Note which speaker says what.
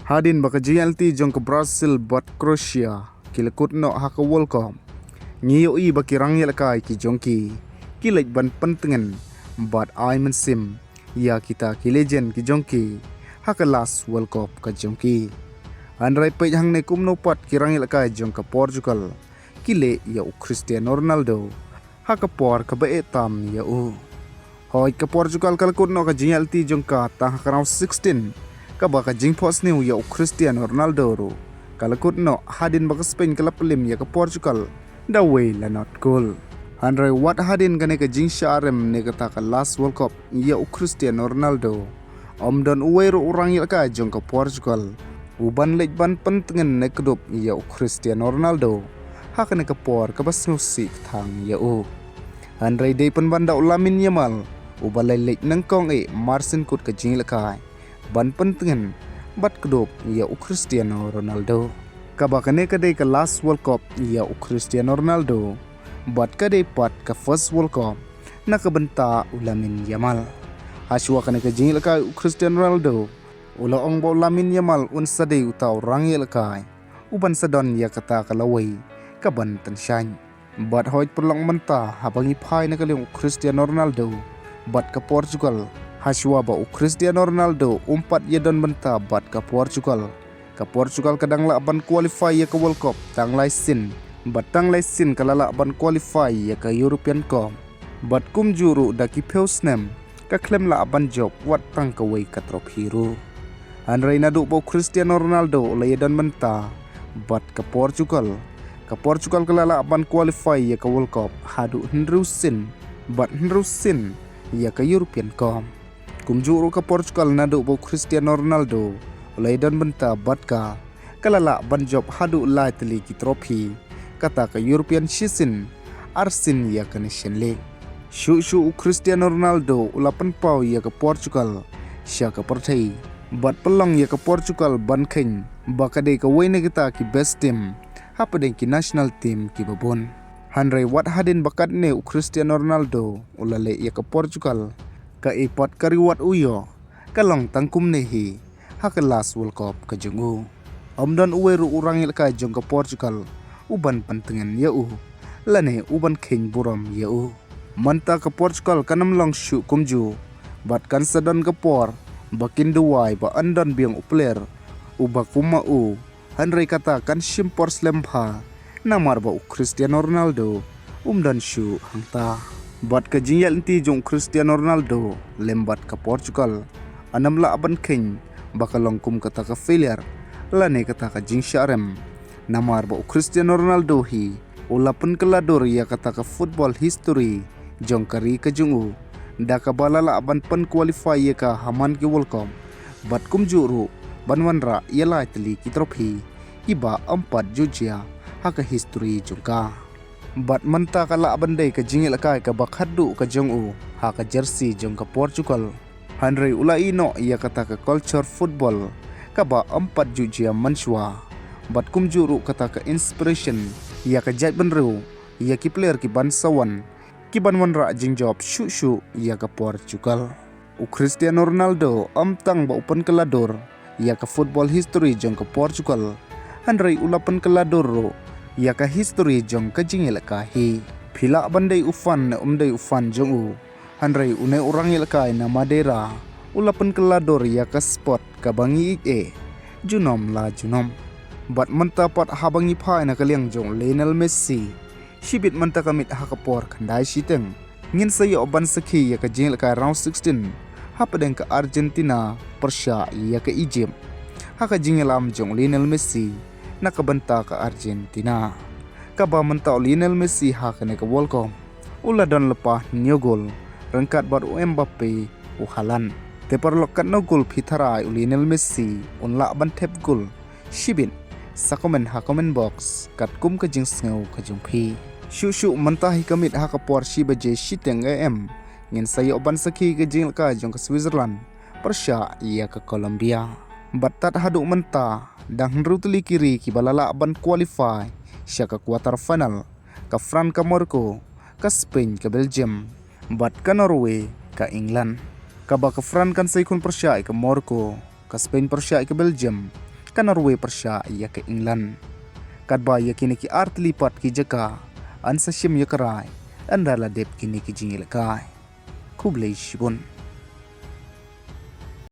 Speaker 1: Hadin baka GLT jong ke Brazil bat Croatia kilekut no haka World Cup. Ngiyo i baki rangyel kai ki jongki kilek ban pentengen bat ai mensim ya kita ki legend ki jongki haka last World Cup ka jongki. Andrai pe hang ne kumno pat ki rangyel kai jong ke Portugal kile ya u Cristiano Ronaldo haka por ka ba etam ya u. Hoi ke Portugal kalekut no ka GLT jong ka ta haka round 16 ka baka jing pos new ya Cristiano Ronaldo ro kalakut no hadin baka Spain kala pelim ya ke Portugal da way la not goal. Andrai wat hadin kane ka jing sharem ne ka ta last World Cup ya Cristiano Ronaldo don uwero orang ya ka jong ke Portugal uban lej ban pentengen ne kedop ya Cristiano Ronaldo hakane ka por ka bas musik thang ya u. Andrai day penbanda ulamin yamal ubalai lej nangkong Marcin kut ka jing lakai ban pentengen bat kedop ya Cristiano Ronaldo kabakane kadai ka last World Cup ya Cristiano Ronaldo bat kadai pat ka first World Cup na kabenta ulamin yamal aswa kane ka jingil ka Cristiano Ronaldo ula ong ba ulamin yamal un sadai utaw rangil kai uban sadon ya kata kalaway kaban tansyan bat hoit perlong menta habangi pai na kaling Cristiano Ronaldo bat ka Portugal haswa ba Cristiano Ronaldo umpat ya don benta bat ka Portugal kadang la ban qualify ya ka World Cup tang lai sin bat tang lai sin kalala ban qualify ya ka European Cup bat kum juru daki peusnem ka klem la ban job wat tang ka way ka trophy ro Andrai nadu ba Cristiano Ronaldo la ya don benta bat ka Portugal kalala ban qualify ya ka World Cup hadu henrusin bat henrusin ya ka European Cup kumjuru ka Portugal nadu bo Cristiano Ronaldo ulaidan benta batka kalala banjob hadu lai teli ki trophy kata ka European season arsin ya ka Nation League shu Cristiano Ronaldo ulapan pau ya ka Portugal sya ka pertai bat pelong ya ka Portugal ban khen bakade ka wayne kita ki best team hapade ki national team ki babon Handrai wat hadin bakat ne Cristiano Ronaldo ulale ya ka Portugal ka ipat kariwat uyo kalong tangkum nehi haka last World Cup ka jungu amdan uweru urangil ka jong ka Portugal uban pantengan yau lane uban keng buram yau manta ka Portugal kanam long shu kumju bat kan sadon ka por bakin duwai ba andan biang upler uba kuma Handrai kata kan shimpor slempa namar ba Cristiano Ronaldo dan shu hangta bat ka jingyal inti jong Cristiano Ronaldo lembat ka Portugal anam la aban keng bakalong kum kata ka failure lane kata ka jing sharem namar ba Cristiano Ronaldo hi ulapan kelador ya kata ka football history jong kari ka jungu da ka balala aban pan qualify ya ka haman ki World Cup bat kum juru banwanra yala teli ki trophy iba 4 jujia haka history jongka bat menta kala bandai ka jingil kai ka bakhaddu ka jongu ha ka jersey jong ka Portugal Handrai ulai no ia kata ka culture football ka ba 4 jujia manswa bat kum juru kata ka inspiration ia ka jat benru ia ki player ki bansawan ki banwanra jingjob shu ia ka Portugal Cristiano Ronaldo amtang ba upan kelador ia ka football history jong ka Portugal Handrai ulapan kelador ro ya ka history jong ka jingil ka hi phila bandai ufan na umdai ufan jong Handrai une orang ka na Madeira ulapan kelador ya ka spot ka bangi junom bat mentapat habangi phai na kaliang jong Lionel Messi shibit menta kamit hakapor khandai siteng ngin sayo ban sakhi ya ka jingil ka round 16 hapadeng ka Argentina Persia ya ka Egypt haka jingilam jong Lionel Messi nakabanta ka Argentina kaba mentau Lionel Messi hakane ka World Cup ula don lepa new goal rangkat bar Mbappe Haaland te perlokat no goal pitharai Lionel Messi unla ban tep goal shibin sakomen ha comment box kat kum ka jing sngo ka jungphi shu menta hi kamit ha ka por shi baje shiteng ngin sayo ban sakhi ka jing ka jong ka Switzerland Persia ya ka Colombia batat hadu menta dang rutli kiri ki balala ban qualify sya ka quarter final ka France ka Morocco ka Spain ka Belgium bat ka Norway ka England ka ba ka France kan sai kun Persia ka Morocco ka Spain Persia ka Belgium kan Norway persya ia ke England. Kadba ia kini ki art lipat ki jaka an sashim yakarai andala dep kini ki jingil kai. Kublai shibun.